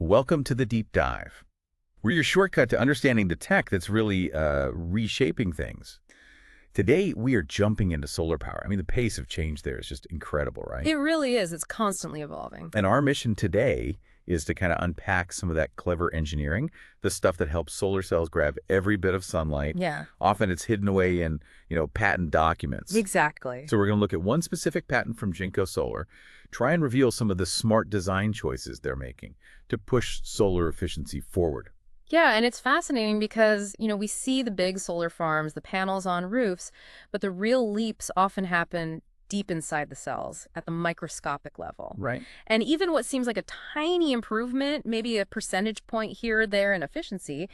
Welcome to the Deep Dive. We're your shortcut to understanding the tech that's really reshaping things. Today, we are jumping into solar power. I mean, the pace of change there is just incredible, right? It really is. It's constantly evolving. And our mission today is to kind of unpack some of that clever engineering, the stuff that helps solar cells grab every bit of sunlight. Yeah. Often it's hidden away in, patent documents. Exactly. So we're going to look at one specific patent from Jinko Solar, try and reveal some of the smart design choices they're making to push solar efficiency forward. Yeah, and it's fascinating because, we see the big solar farms, the panels on roofs, but the real leaps often happen deep inside the cells at the microscopic level. Right. And even what seems like a tiny improvement, maybe a percentage point here or there in efficiency,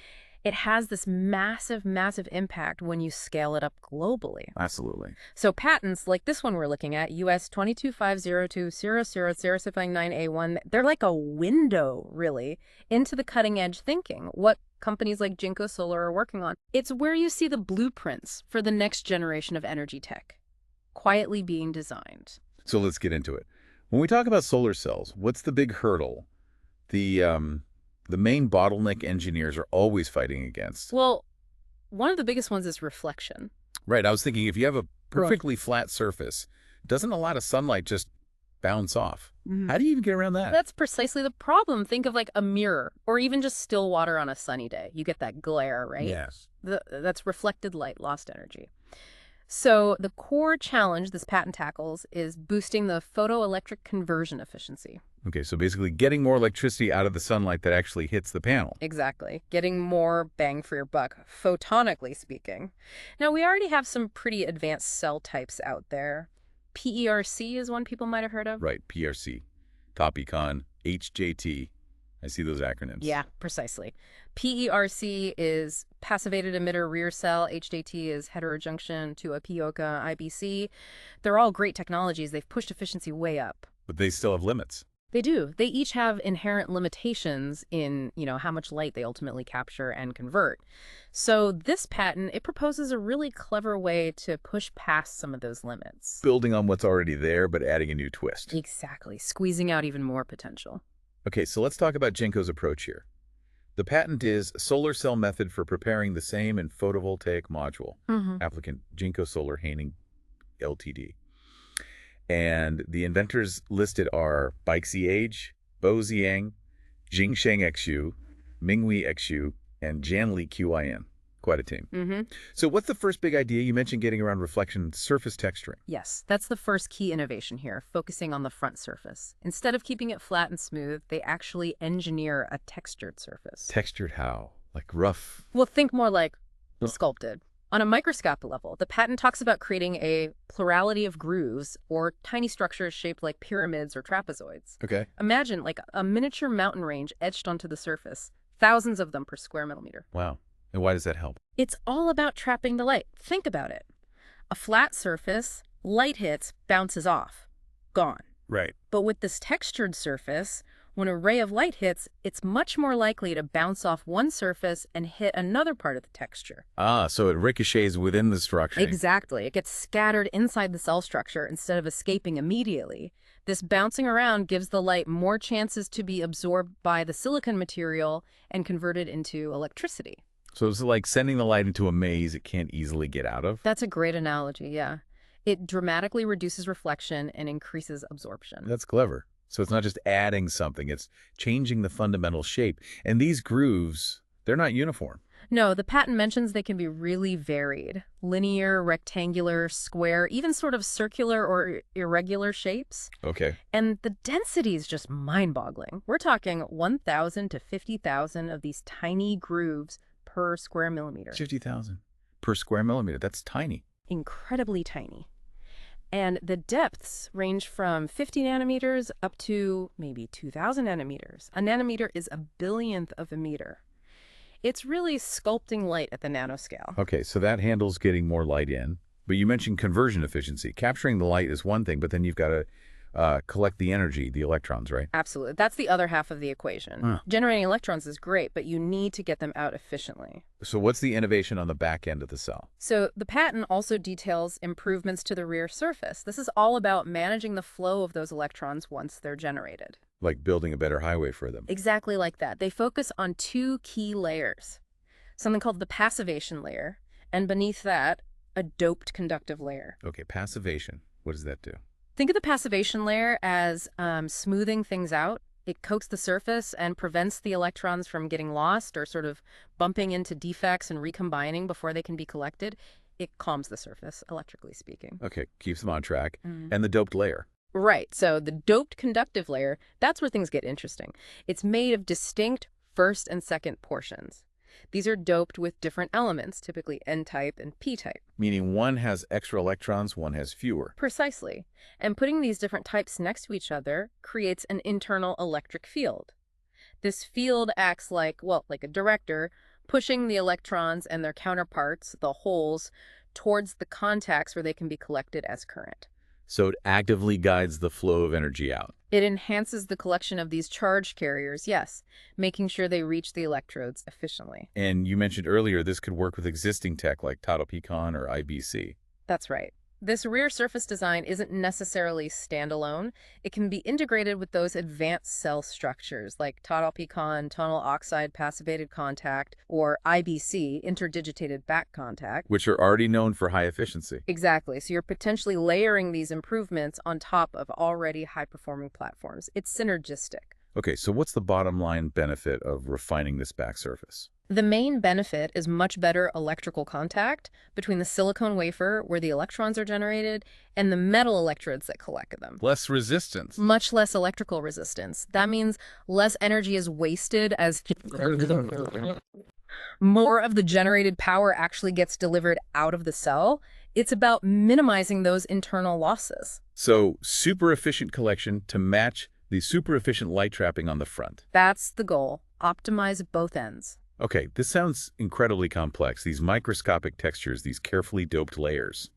it has this massive, massive impact when you scale it up globally. Absolutely. So patents like this one we're looking at, US 22502000079A1, they're like a window, really, into the cutting-edge thinking, what companies like Jinko Solar are working on. It's where you see the blueprints for the next generation of energy tech, quietly being designed. So let's get into it. When we talk about solar cells, what's the big hurdle? The main bottleneck engineers are always fighting against. Well, one of the biggest ones is reflection. Right. I was thinking if you have a perfectly flat surface, doesn't a lot of sunlight just bounce off? How do you even get around that? That's precisely the problem. Think of like a mirror or even just still water on a sunny day. You get that glare, right? Yes. That's reflected light, lost energy. So the core challenge this patent tackles is boosting the photoelectric conversion efficiency. Okay, so basically getting more electricity out of the sunlight that actually hits the panel. Exactly. Getting more bang for your buck, photonically speaking. Now, we already have some pretty advanced cell types out there. PERC is one people might have heard of. Right, PRC, TOPICON, HJT. I see those acronyms. Yeah, precisely. PERC is passivated emitter rear cell. HJT is heterojunction to a PIOCA IBC. They're all great technologies. They've pushed efficiency way up. But they still have limits. They do. They each have inherent limitations in, how much light they ultimately capture and convert. So this patent, it proposes a really clever way to push past some of those limits. Building on what's already there, but adding a new twist. Exactly. Squeezing out even more potential. Okay, so let's talk about Jinko's approach here. The patent is solar cell method for preparing the same in photovoltaic module. Applicant Jinko Solar Haining Ltd. And the inventors listed are Baixe Age, Bo Ziang, Jingsheng XU, Mingwei XU, and Janli QIN. Quite a team. So what's the first big idea? You mentioned getting around reflection and surface texturing. Yes, that's the first key innovation here, focusing on the front surface. Instead of keeping it flat and smooth, they actually engineer a textured surface. Textured how? Like rough? Well, think more like sculpted. On a microscopic level, the patent talks about creating a plurality of grooves or tiny structures shaped like pyramids or trapezoids. Okay. Imagine like a miniature mountain range etched onto the surface, thousands of them per square millimeter. Wow. And why does that help? It's all about trapping the light. Think about it. A flat surface, light hits, bounces off. Gone. Right. But with this textured surface, when a ray of light hits, it's much more likely to bounce off one surface and hit another part of the texture. Ah, so it ricochets within the structure. Exactly. It gets scattered inside the cell structure instead of escaping immediately. This bouncing around gives the light more chances to be absorbed by the silicon material and converted into electricity. So it's like sending the light into a maze it can't easily get out of? That's a great analogy, yeah. It dramatically reduces reflection and increases absorption. That's clever. So it's not just adding something, it's changing the fundamental shape. And these grooves, they're not uniform. No, the patent mentions they can be really varied. Linear, rectangular, square, even sort of circular or irregular shapes. Okay. And the density is just mind-boggling. We're talking 1,000 to 50,000 of these tiny grooves per square millimeter. 50,000 per square millimeter. That's tiny. Incredibly tiny. And the depths range from 50 nanometers up to maybe 2,000 nanometers. A nanometer is a billionth of a meter. It's really sculpting light at the nanoscale. Okay, so that handles getting more light in. But you mentioned conversion efficiency. Capturing the light is one thing, but then you've got to collect the energy, the electrons, right? Absolutely. That's the other half of the equation. Generating electrons is great, but you need to get them out efficiently. So what's the innovation on the back end of the cell? So the patent also details improvements to the rear surface. This is all about managing the flow of those electrons once they're generated. Like building a better highway for them. Exactly like that. They focus on two key layers, something called the passivation layer, and beneath that, a doped conductive layer. Okay, passivation. What does that do? Think of the passivation layer as smoothing things out. It coats the surface and prevents the electrons from getting lost or sort of bumping into defects and recombining before they can be collected. It calms the surface, electrically speaking. Okay, keeps them on track. Mm. And the doped layer. Right, so the doped conductive layer, that's where things get interesting. It's made of distinct first and second portions. These are doped with different elements, typically N-type and P-type. Meaning one has extra electrons, one has fewer. Precisely. And putting these different types next to each other creates an internal electric field. This field acts like a director, pushing the electrons and their counterparts, the holes, towards the contacts where they can be collected as current. So it actively guides the flow of energy out. It enhances the collection of these charge carriers, yes, making sure they reach the electrodes efficiently. And you mentioned earlier this could work with existing tech like Pecan or IBC. That's right. This rear surface design isn't necessarily standalone. It can be integrated with those advanced cell structures like Pecan, tunnel oxide passivated contact, or IBC, interdigitated back contact. Which are already known for high efficiency. Exactly. So you're potentially layering these improvements on top of already high-performing platforms. It's synergistic. Okay, so what's the bottom line benefit of refining this back surface? The main benefit is much better electrical contact between the silicone wafer, where the electrons are generated, and the metal electrodes that collect them. Less resistance. Much less electrical resistance. That means less energy is wasted as more of the generated power actually gets delivered out of the cell. It's about minimizing those internal losses. So super efficient collection to match the super efficient light trapping on the front. That's the goal. Optimize both ends. Okay, this sounds incredibly complex. These microscopic textures, these carefully doped layers.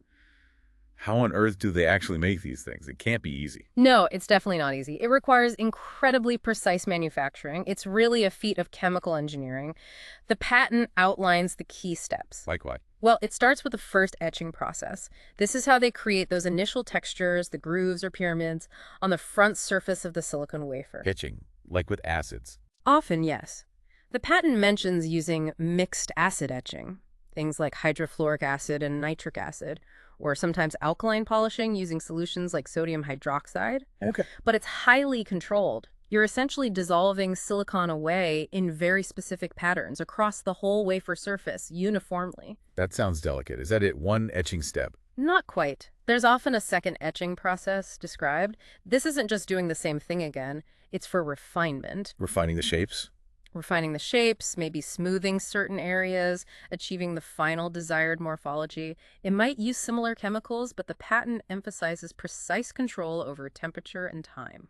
How on earth do they actually make these things? It can't be easy. No, it's definitely not easy. It requires incredibly precise manufacturing. It's really a feat of chemical engineering. The patent outlines the key steps. Like what? Well, it starts with the first etching process. This is how they create those initial textures, the grooves or pyramids, on the front surface of the silicon wafer. Etching, like with acids. Often, yes. The patent mentions using mixed acid etching, things like hydrofluoric acid and nitric acid, or sometimes alkaline polishing using solutions like sodium hydroxide. Okay. But it's highly controlled. You're essentially dissolving silicon away in very specific patterns across the whole wafer surface uniformly. That sounds delicate. Is that it? One etching step? Not quite. There's often a second etching process described. This isn't just doing the same thing again. It's for refinement. Refining the shapes? Refining the shapes, maybe smoothing certain areas, achieving the final desired morphology. It might use similar chemicals, but the patent emphasizes precise control over temperature and time.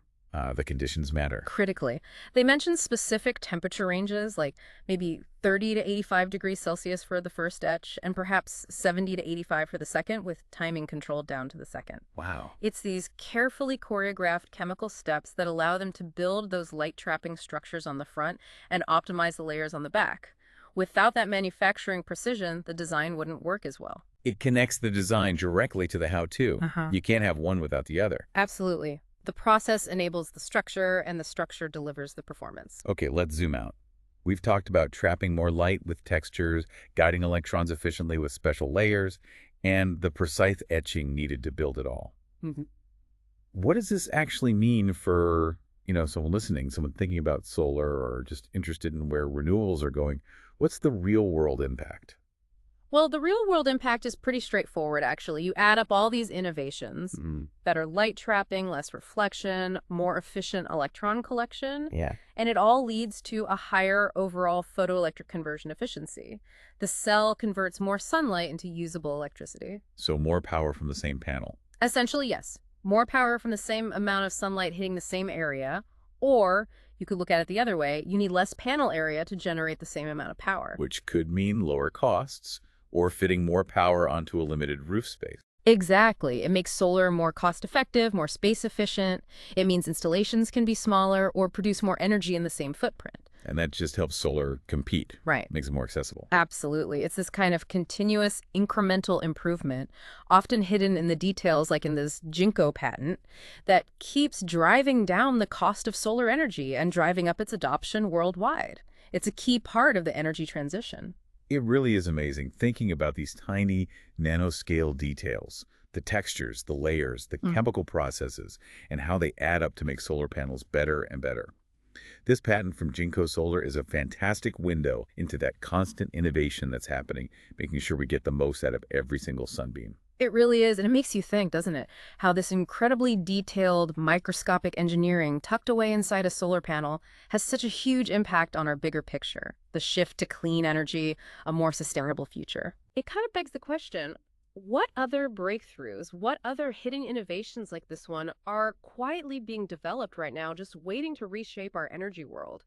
The conditions matter. Critically. They mention specific temperature ranges, like maybe 30 to 85 degrees Celsius for the first etch, and perhaps 70 to 85 for the second, with timing controlled down to the second. Wow. It's these carefully choreographed chemical steps that allow them to build those light-trapping structures on the front and optimize the layers on the back. Without that manufacturing precision, the design wouldn't work as well. It connects the design directly to the how-to. You can't have one without the other. Absolutely. The process enables the structure, and the structure delivers the performance. Okay, let's zoom out. We've talked about trapping more light with textures, guiding electrons efficiently with special layers, and the precise etching needed to build it all. What does this actually mean for, someone listening, someone thinking about solar or just interested in where renewables are going? What's the real-world impact? Well, the real-world impact is pretty straightforward, actually. You add up all these innovations, better light trapping, less reflection, more efficient electron collection, and it all leads to a higher overall photoelectric conversion efficiency. The cell converts more sunlight into usable electricity. So more power from the same panel. Essentially, yes. More power from the same amount of sunlight hitting the same area, or you could look at it the other way. You need less panel area to generate the same amount of power. Which could mean lower costs, or fitting more power onto a limited roof space. Exactly. It makes solar more cost-effective, more space-efficient. It means installations can be smaller or produce more energy in the same footprint. And that just helps solar compete, Right. makes it more accessible. Absolutely. It's this kind of continuous incremental improvement, often hidden in the details, like in this Jinko patent, that keeps driving down the cost of solar energy and driving up its adoption worldwide. It's a key part of the energy transition. It really is amazing thinking about these tiny nanoscale details, the textures, the layers, the chemical processes, and how they add up to make solar panels better and better. This patent from Jinko Solar is a fantastic window into that constant innovation that's happening, making sure we get the most out of every single sunbeam. It really is, and it makes you think, doesn't it? How this incredibly detailed microscopic engineering tucked away inside a solar panel has such a huge impact on our bigger picture, the shift to clean energy, a more sustainable future. It kind of begs the question, what other breakthroughs, what other hidden innovations like this one are quietly being developed right now, just waiting to reshape our energy world?